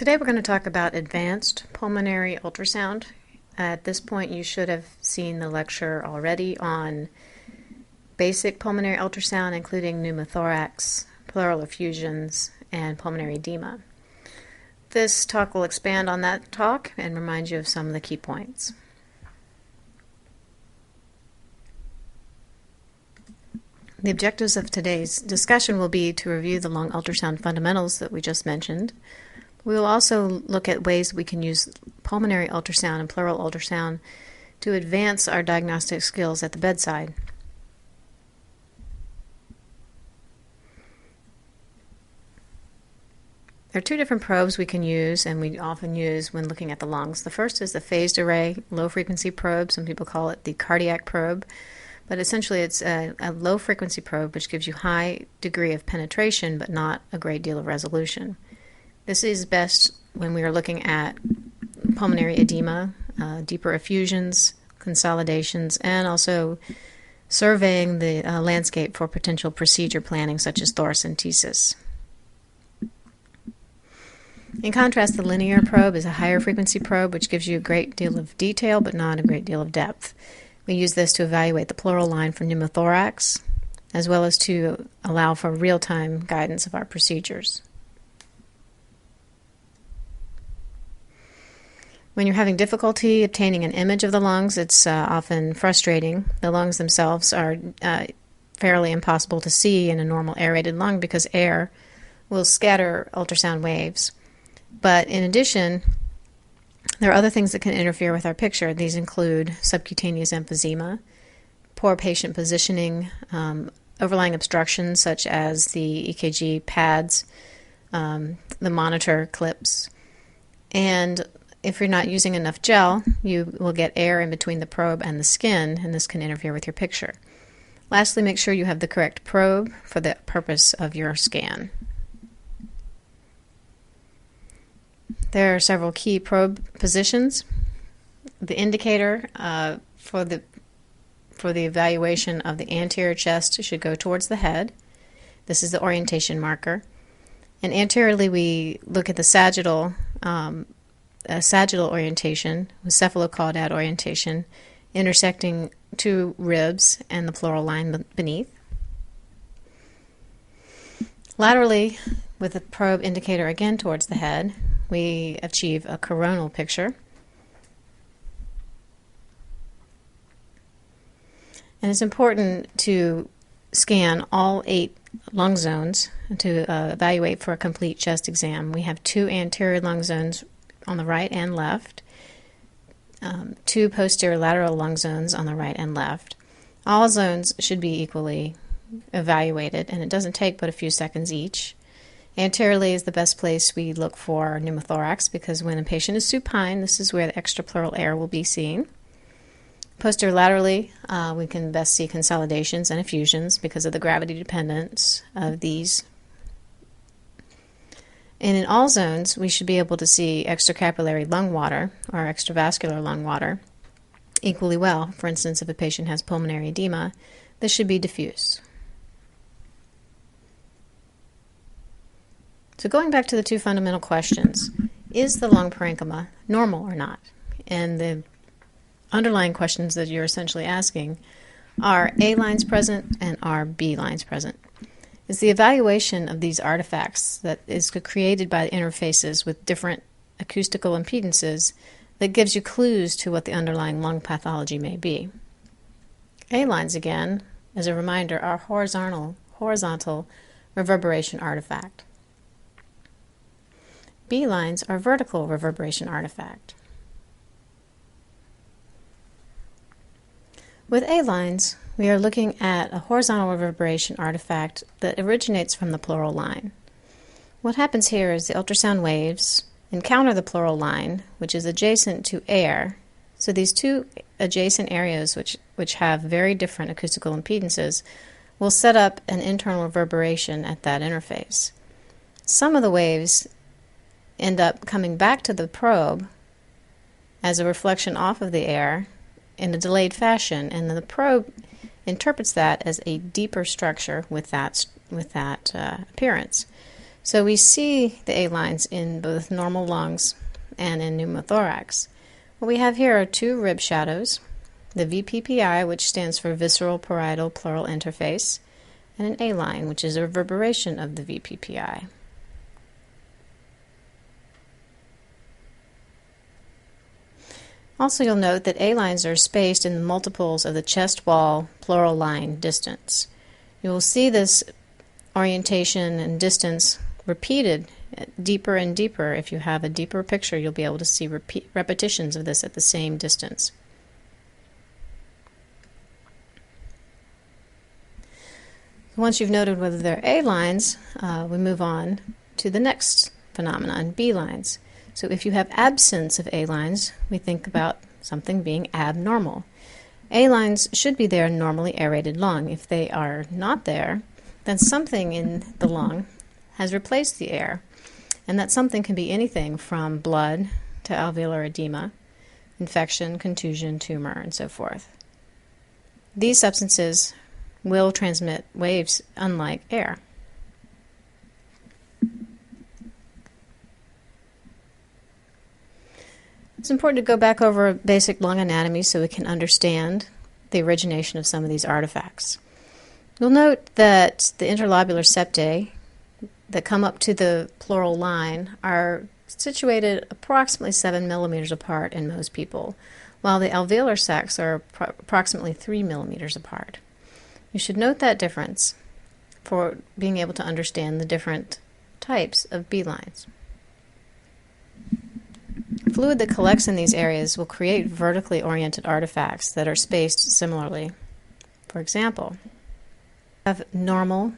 Today we're going to talk about advanced pulmonary ultrasound. At this point you should have seen the lecture already on basic pulmonary ultrasound, including pneumothorax, pleural effusions, and pulmonary edema. This talk will expand on that talk and remind you of some of the key points. The objectives of today's discussion will be to review the lung ultrasound fundamentals that we just mentioned. We will also look at ways we can use pulmonary ultrasound and pleural ultrasound to advance our diagnostic skills at the bedside. There are two different probes we can use and we often use when looking at the lungs. The first is the phased array low-frequency probe. Some people call it the cardiac probe. But essentially it's a low-frequency probe which gives you high degree of penetration but not a great deal of resolution. This is best when we are looking at pulmonary edema, deeper effusions, consolidations, and also surveying the landscape for potential procedure planning such as thoracentesis. In contrast, the linear probe is a higher frequency probe which gives you a great deal of detail but not a great deal of depth. We use this to evaluate the pleural line for pneumothorax, as well as to allow for real-time guidance of our procedures. When you're having difficulty obtaining an image of the lungs, it's often frustrating. The lungs themselves are fairly impossible to see in a normal aerated lung because air will scatter ultrasound waves. But in addition, there are other things that can interfere with our picture. These include subcutaneous emphysema, poor patient positioning, overlying obstructions such as the EKG pads, the monitor clips, and if you're not using enough gel, you will get air in between the probe and the skin, and this can interfere with your picture. Lastly, make sure you have the correct probe for the purpose of your scan. There are several key probe positions. The indicator for the evaluation of the anterior chest should go towards the head. This is the orientation marker. And anteriorly we look at the sagittal orientation with cephalocaudate orientation, intersecting two ribs and the pleural line beneath. Laterally, with the probe indicator again towards the head, we achieve a coronal picture. And it's important to scan all 8 lung zones to evaluate for a complete chest exam. We have 2 anterior lung zones on the right and left, 2 posterior lateral lung zones on the right and left. All zones should be equally evaluated, and it doesn't take but a few seconds each. Anteriorly is the best place we look for pneumothorax because when a patient is supine, this is where the extrapleural air will be seen. Posterolaterally, we can best see consolidations and effusions because of the gravity dependence of these. And in all zones, we should be able to see extracapillary lung water or extravascular lung water equally well. For instance, if a patient has pulmonary edema, this should be diffuse. So going back to the 2 fundamental questions, is the lung parenchyma normal or not? And the underlying questions that you're essentially asking are A lines present and are B lines present? It's the evaluation of these artifacts that is created by interfaces with different acoustical impedances that gives you clues to what the underlying lung pathology may be. A lines, again, as a reminder, are horizontal reverberation artifact. B lines are vertical reverberation artifact. With A lines, we are looking at a horizontal reverberation artifact that originates from the pleural line. What happens here is the ultrasound waves encounter the pleural line, which is adjacent to air. So these 2 adjacent areas, which have very different acoustical impedances, will set up an internal reverberation at that interface. Some of the waves end up coming back to the probe as a reflection off of the air in a delayed fashion, and then the probe interprets that as a deeper structure with that appearance. So we see the A lines in both normal lungs and in pneumothorax. What we have here are two rib shadows, the VPPI, which stands for visceral parietal pleural interface, and an A line, which is a reverberation of the VPPI. Also, you'll note that A lines are spaced in the multiples of the chest wall pleural line distance. You will see this orientation and distance repeated deeper and deeper. If you have a deeper picture, you'll be able to see repetitions of this at the same distance. Once you've noted whether they're A lines, we move on to the next phenomenon, B lines. So if you have absence of A lines, we think about something being abnormal. A lines should be there in normally aerated lung. If they are not there, then something in the lung has replaced the air, and that something can be anything from blood to alveolar edema, infection, contusion, tumor, and so forth. These substances will transmit waves unlike air. It's important to go back over basic lung anatomy so we can understand the origination of some of these artifacts. You'll note that the interlobular septae that come up to the pleural line are situated approximately 7 millimeters apart in most people, while the alveolar sacs are approximately 3 millimeters apart. You should note that difference for being able to understand the different types of B lines. Fluid that collects in these areas will create vertically oriented artifacts that are spaced similarly. For example, we have normal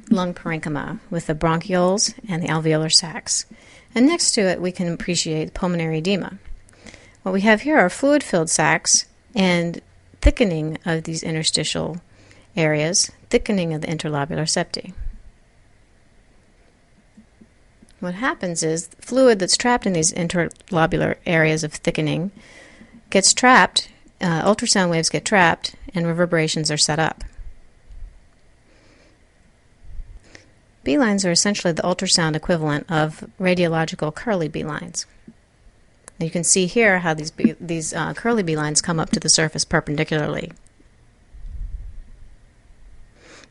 lung parenchyma with the bronchioles and the alveolar sacs. And next to it, we can appreciate pulmonary edema. What we have here are fluid-filled sacs and thickening of these interstitial areas, thickening of the interlobular septae. What happens is fluid that's trapped in these interlobular areas of thickening gets trapped, ultrasound waves get trapped, and reverberations are set up. B lines are essentially the ultrasound equivalent of radiological curly B lines. You can see here how these curly B lines come up to the surface perpendicularly.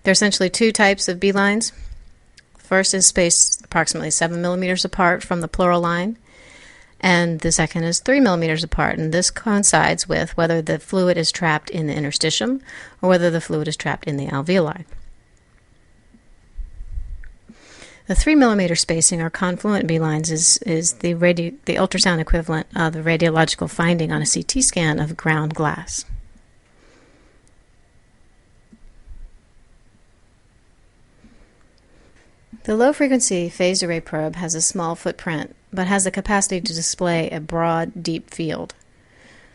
There are essentially two types of B lines. First is spaced approximately 7 millimeters apart from the pleural line, and the second is 3 millimeters apart, and this coincides with whether the fluid is trapped in the interstitium or whether the fluid is trapped in the alveoli. The 3 millimeter spacing, or confluent B lines, is the ultrasound equivalent of the radiological finding on a CT scan of ground glass. The low-frequency phased array probe has a small footprint, but has the capacity to display a broad, deep field.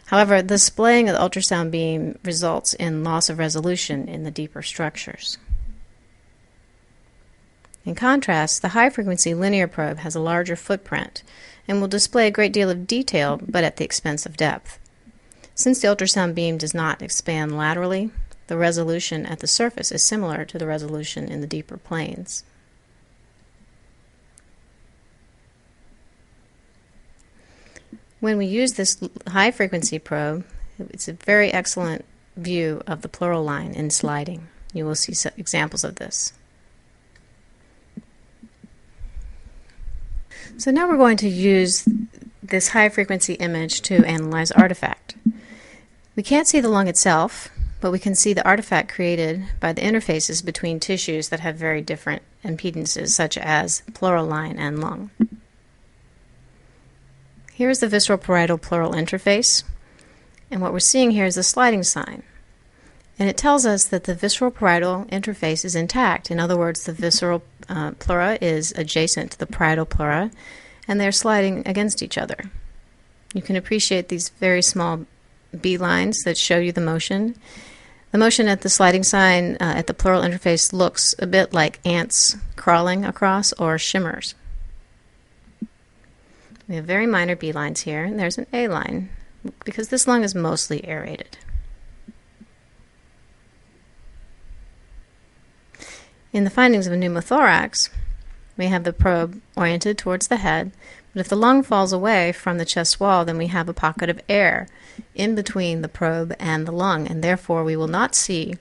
However, the displaying of the ultrasound beam results in loss of resolution in the deeper structures. In contrast, the high-frequency linear probe has a larger footprint and will display a great deal of detail, but at the expense of depth. Since the ultrasound beam does not expand laterally, the resolution at the surface is similar to the resolution in the deeper planes. When we use this high-frequency probe, it's a very excellent view of the pleural line in sliding. You will see some examples of this. So now we're going to use this high-frequency image to analyze artifact. We can't see the lung itself, but we can see the artifact created by the interfaces between tissues that have very different impedances, such as pleural line and lung. Here's the visceral parietal pleural interface, and what we're seeing here is the sliding sign. And it tells us that the visceral parietal interface is intact. In other words, the visceral pleura is adjacent to the parietal pleura, and they're sliding against each other. You can appreciate these very small B lines that show you the motion. The motion at the sliding sign at the pleural interface looks a bit like ants crawling across or shimmers. We have very minor B lines here, and there's an A line, because this lung is mostly aerated. In the findings of a pneumothorax, we have the probe oriented towards the head. But if the lung falls away from the chest wall, then we have a pocket of air in between the probe and the lung, and therefore we will not see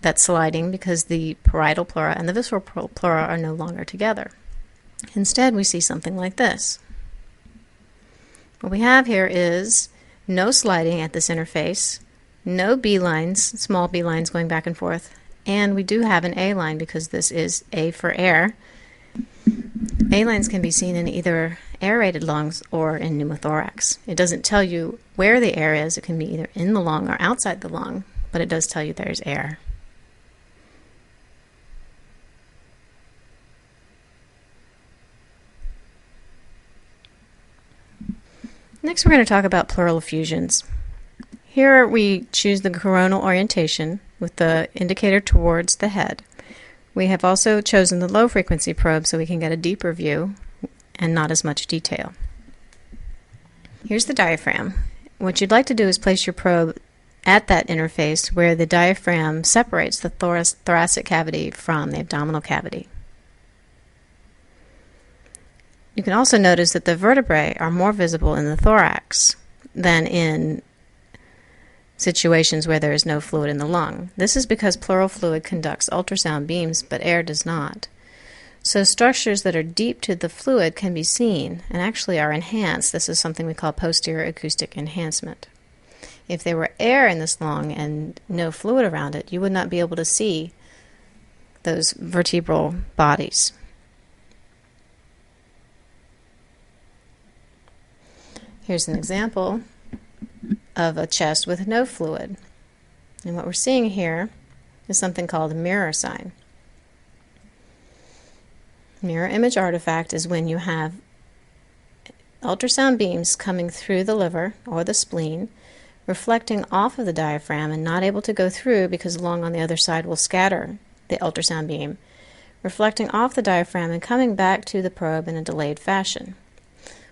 that sliding because the parietal pleura and the visceral pleura are no longer together. Instead, we see something like this. What we have here is no sliding at this interface, no B lines, small B lines going back and forth, and we do have an A line because this is A for air. A lines can be seen in either aerated lungs or in pneumothorax. It doesn't tell you where the air is. It can be either in the lung or outside the lung, but it does tell you there's air. Next, we're going to talk about pleural effusions. Here we choose the coronal orientation with the indicator towards the head. We have also chosen the low frequency probe so we can get a deeper view and not as much detail. Here's the diaphragm. What you'd like to do is place your probe at that interface where the diaphragm separates the thoracic cavity from the abdominal cavity. You can also notice that the vertebrae are more visible in the thorax than in situations where there is no fluid in the lung. This is because pleural fluid conducts ultrasound beams, but air does not. So structures that are deep to the fluid can be seen and actually are enhanced. This is something we call posterior acoustic enhancement. If there were air in this lung and no fluid around it, you would not be able to see those vertebral bodies. Here's an example of a chest with no fluid. And what we're seeing here is something called a mirror sign. Mirror image artifact is when you have ultrasound beams coming through the liver or the spleen, reflecting off of the diaphragm and not able to go through because the lung on the other side will scatter the ultrasound beam, reflecting off the diaphragm and coming back to the probe in a delayed fashion.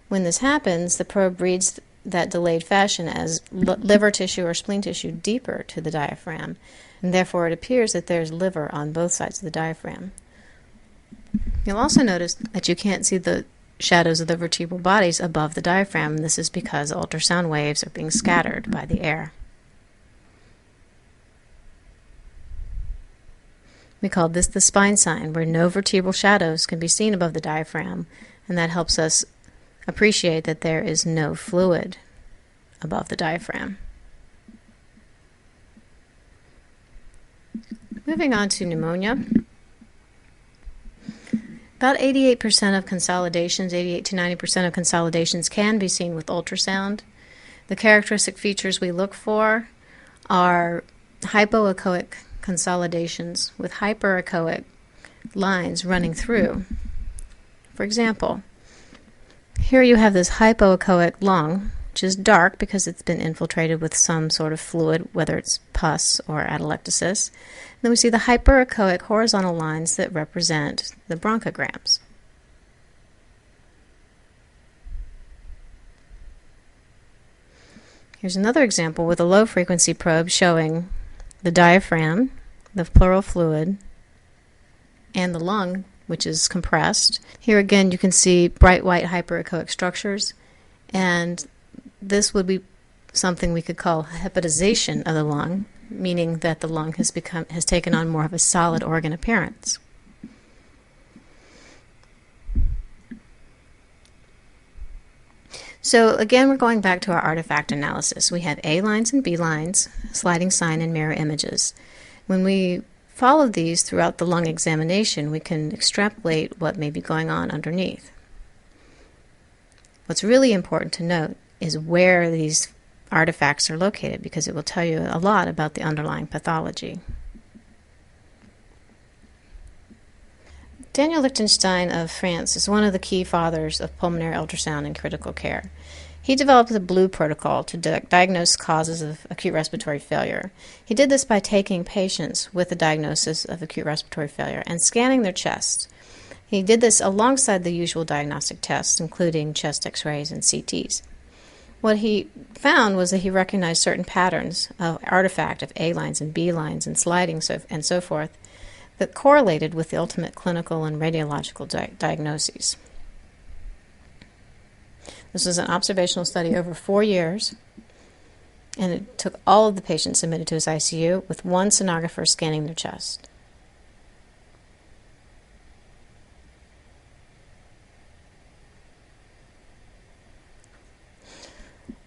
When this happens, the probe reads that delayed fashion as liver tissue or spleen tissue deeper to the diaphragm, and therefore it appears that there's liver on both sides of the diaphragm. You'll also notice that you can't see the shadows of the vertebral bodies above the diaphragm, and this is because ultrasound waves are being scattered by the air. We call this the spine sign, where no vertebral shadows can be seen above the diaphragm, and that helps us appreciate that there is no fluid above the diaphragm. Moving on to pneumonia. About 88% of consolidations, 88 to 90% of consolidations can be seen with ultrasound. The characteristic features we look for are hypoechoic consolidations with hyperechoic lines running through. For example, here you have this hypoechoic lung, which is dark because it's been infiltrated with some sort of fluid, whether it's pus or atelectasis. Then we see the hyperechoic horizontal lines that represent the bronchograms. Here's another example with a low-frequency probe showing the diaphragm, the pleural fluid, and the lung, which is compressed. Here again you can see bright white hyperechoic structures, and this would be something we could call hepatization of the lung, meaning that the lung has taken on more of a solid organ appearance. So again, we're going back to our artifact analysis. We have A lines and B lines, sliding sign and mirror images. When we follow these throughout the lung examination, we can extrapolate what may be going on underneath. What's really important to note is where these artifacts are located, because it will tell you a lot about the underlying pathology. Daniel Lichtenstein of France is one of the key fathers of pulmonary ultrasound in critical care. He developed the BLUE protocol to diagnose causes of acute respiratory failure. He did this by taking patients with a diagnosis of acute respiratory failure and scanning their chest. He did this alongside the usual diagnostic tests, including chest x-rays and CTs. What he found was that he recognized certain patterns of artifact of A lines and B lines and sliding and so forth that correlated with the ultimate clinical and radiological diagnoses. This was an observational study over 4 years, and it took all of the patients admitted to his ICU with one sonographer scanning their chest.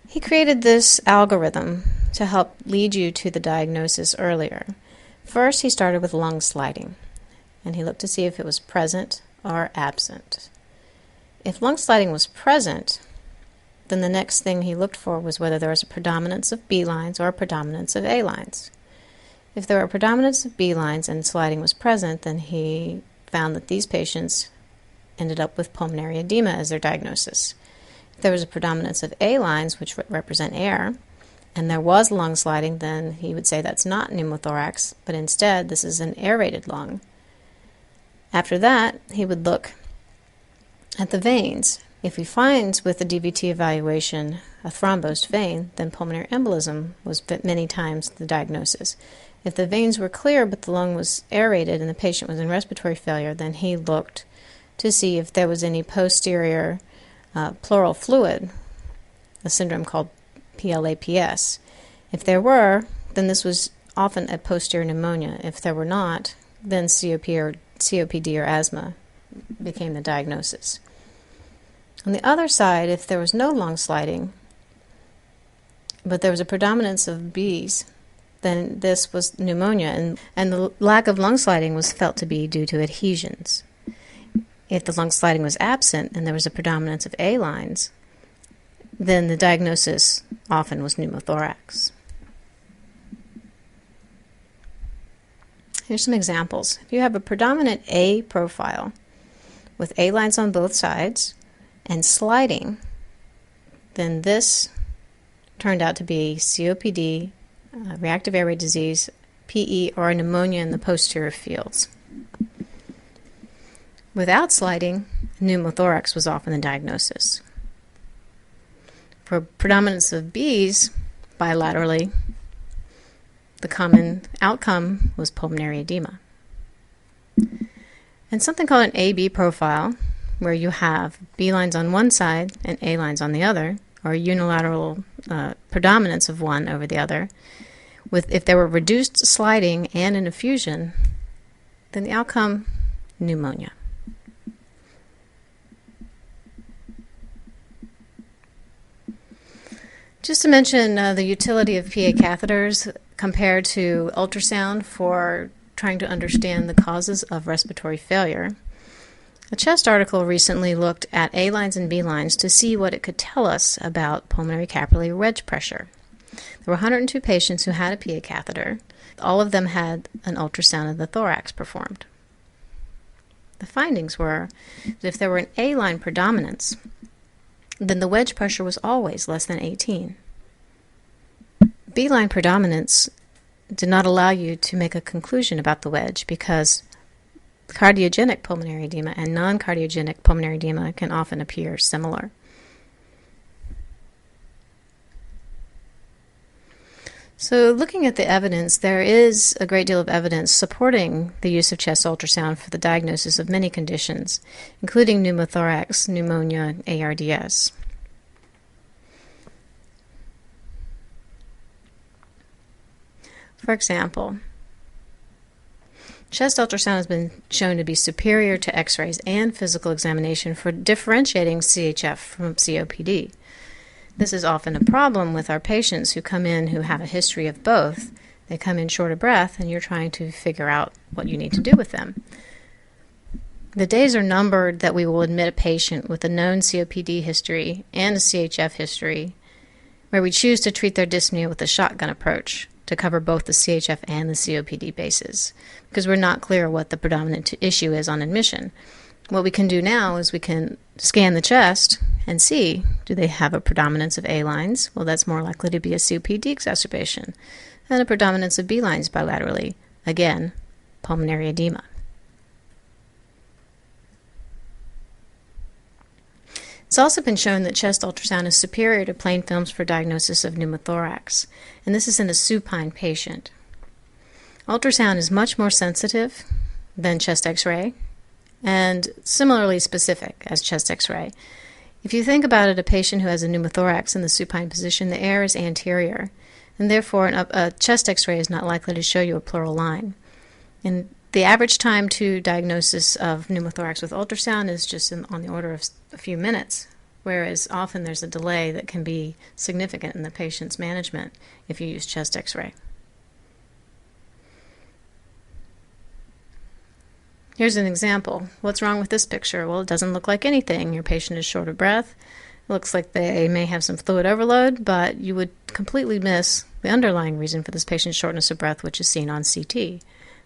He created this algorithm to help lead you to the diagnosis earlier. First, he started with lung sliding, and he looked to see if it was present or absent. If lung sliding was present, then the next thing he looked for was whether there was a predominance of B lines or a predominance of A lines. If there were a predominance of B lines and sliding was present, then he found that these patients ended up with pulmonary edema as their diagnosis. If there was a predominance of A lines, which represent air, and there was lung sliding, then he would say that's not pneumothorax, but instead this is an aerated lung. After that, he would look at the veins. If he finds with the DVT evaluation a thrombosed vein, then pulmonary embolism was many times the diagnosis. If the veins were clear but the lung was aerated and the patient was in respiratory failure, then he looked to see if there was any posterior pleural fluid, a syndrome called PLAPS. If there were, then this was often a posterior pneumonia. If there were not, then COPD or asthma became the diagnosis. On the other side, if there was no lung sliding, but there was a predominance of Bs, then this was pneumonia, and the lack of lung sliding was felt to be due to adhesions. If the lung sliding was absent and there was a predominance of A lines, then the diagnosis often was pneumothorax. Here's some examples. If you have a predominant A profile with A lines on both sides and sliding, then this turned out to be COPD, reactive airway disease, PE, or a pneumonia in the posterior fields. Without sliding, pneumothorax was often the diagnosis. For predominance of Bs bilaterally, the common outcome was pulmonary edema. And something called an AB profile, where you have B lines on one side and A lines on the other, or unilateral predominance of one over the other, if there were reduced sliding and an effusion, then the outcome, pneumonia. Just to mention the utility of PA catheters compared to ultrasound for trying to understand the causes of respiratory failure. A chest article recently looked at A lines and B lines to see what it could tell us about pulmonary capillary wedge pressure. There were 102 patients who had a PA catheter. All of them had an ultrasound of the thorax performed. The findings were that if there were an A line predominance, then the wedge pressure was always less than 18. B line predominance did not allow you to make a conclusion about the wedge because cardiogenic pulmonary edema and non-cardiogenic pulmonary edema can often appear similar. So looking at the evidence, there is a great deal of evidence supporting the use of chest ultrasound for the diagnosis of many conditions, including pneumothorax, pneumonia, ARDS. For example, chest ultrasound has been shown to be superior to x-rays and physical examination for differentiating CHF from COPD. This is often a problem with our patients who come in who have a history of both. They come in short of breath and you're trying to figure out what you need to do with them. The days are numbered that we will admit a patient with a known COPD history and a CHF history where we choose to treat their dyspnea with a shotgun approach to cover both the CHF and the COPD bases because we're not clear what the predominant issue is on admission. What we can do now is we can scan the chest and see, do they have a predominance of A lines? Well, that's more likely to be a COPD exacerbation. And a predominance of B lines bilaterally. Again, pulmonary edema. It's also been shown that chest ultrasound is superior to plain films for diagnosis of pneumothorax, and this is in a supine patient. Ultrasound is much more sensitive than chest x-ray and similarly specific as chest x-ray. If you think about it, a patient who has a pneumothorax in the supine position, the air is anterior, and therefore a chest x-ray is not likely to show you a pleural line. And the average time to diagnosis of pneumothorax with ultrasound is just on the order of a few minutes, whereas often there's a delay that can be significant in the patient's management if you use chest x-ray. Here's an example. What's wrong with this picture? Well, it doesn't look like anything. Your patient is short of breath. It looks like they may have some fluid overload, but you would completely miss the underlying reason for this patient's shortness of breath, which is seen on CT.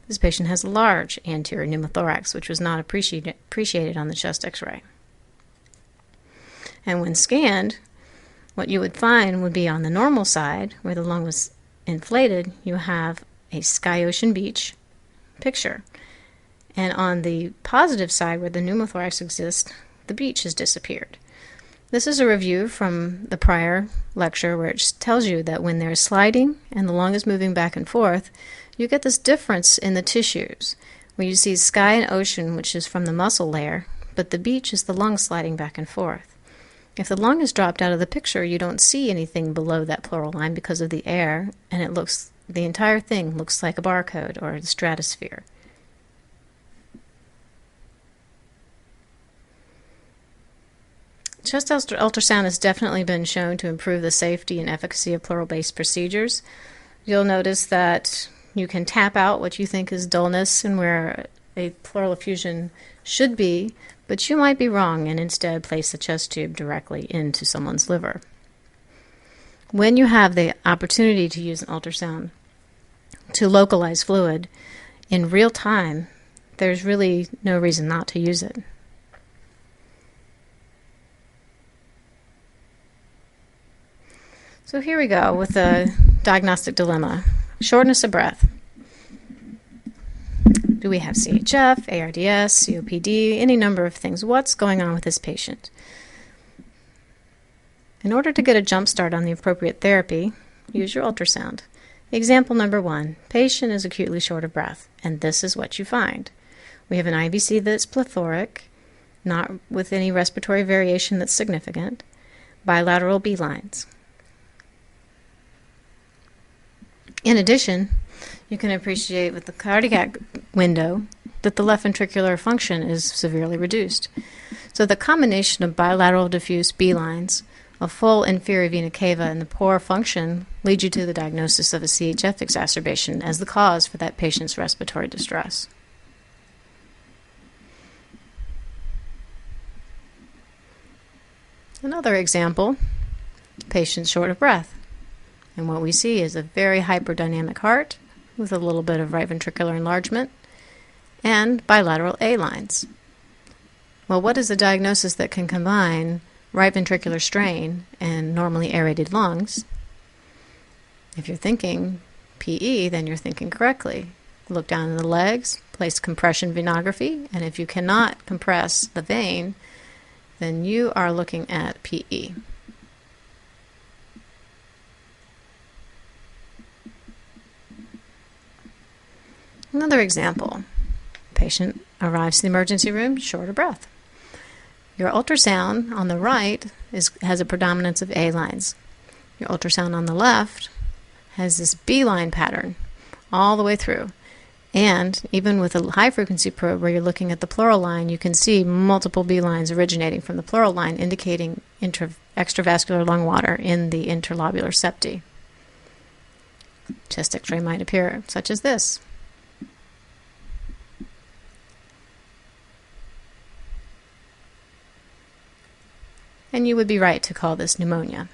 This patient has a large anterior pneumothorax, which was not appreciated on the chest x-ray. And when scanned, what you would find would be on the normal side, where the lung was inflated, you have a sky ocean beach picture. And on the positive side, where the pneumothorax exists, the beach has disappeared. This is a review from the prior lecture where it tells you that when there is sliding and the lung is moving back and forth, you get this difference in the tissues, where you see sky and ocean, which is from the muscle layer, but the beach is the lung sliding back and forth. If the lung is dropped out of the picture, you don't see anything below that pleural line because of the air, and the entire thing looks like a barcode or a stratosphere. Chest ultrasound has definitely been shown to improve the safety and efficacy of pleural-based procedures. You'll notice that you can tap out what you think is dullness and where a pleural effusion should be, but you might be wrong and instead place the chest tube directly into someone's liver. When you have the opportunity to use an ultrasound to localize fluid in real time, there's really no reason not to use it. So here we go with the diagnostic dilemma. Shortness of breath. Do we have CHF, ARDS, COPD, any number of things? What's going on with this patient? In order to get a jump start on the appropriate therapy, use your ultrasound. Example number 1. Patient is acutely short of breath, and this is what you find. We have an IVC that's plethoric, not with any respiratory variation that's significant, bilateral B lines. In addition, you can appreciate with the cardiac window that the left ventricular function is severely reduced. So the combination of bilateral diffuse B lines, a full inferior vena cava, and the poor function lead you to the diagnosis of a CHF exacerbation as the cause for that patient's respiratory distress. Another example, patient short of breath. And what we see is a very hyperdynamic heart with a little bit of right ventricular enlargement and bilateral A lines. Well, what is a diagnosis that can combine right ventricular strain and normally aerated lungs? If you're thinking PE, then you're thinking correctly. Look down in the legs, place compression venography, and if you cannot compress the vein, then you are looking at PE. Another example, patient arrives to the emergency room short of breath. Your ultrasound on the right has a predominance of A lines. Your ultrasound on the left has this B line pattern all the way through. And even with a high frequency probe where you're looking at the pleural line, you can see multiple B lines originating from the pleural line indicating extravascular lung water in the interlobular septi. Chest x-ray might appear such as this. And you would be right to call this pneumonia.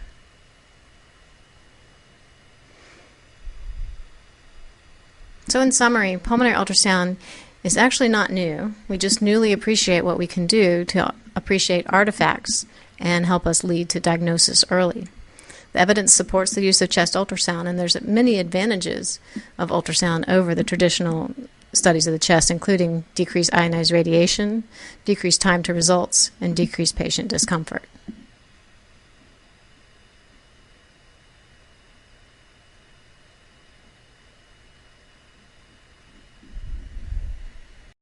So in summary, pulmonary ultrasound is actually not new. We just newly appreciate what we can do to appreciate artifacts and help us lead to diagnosis early. The evidence supports the use of chest ultrasound, and there's many advantages of ultrasound over the traditional studies of the chest, including decreased ionized radiation, decreased time to results, and decreased patient discomfort.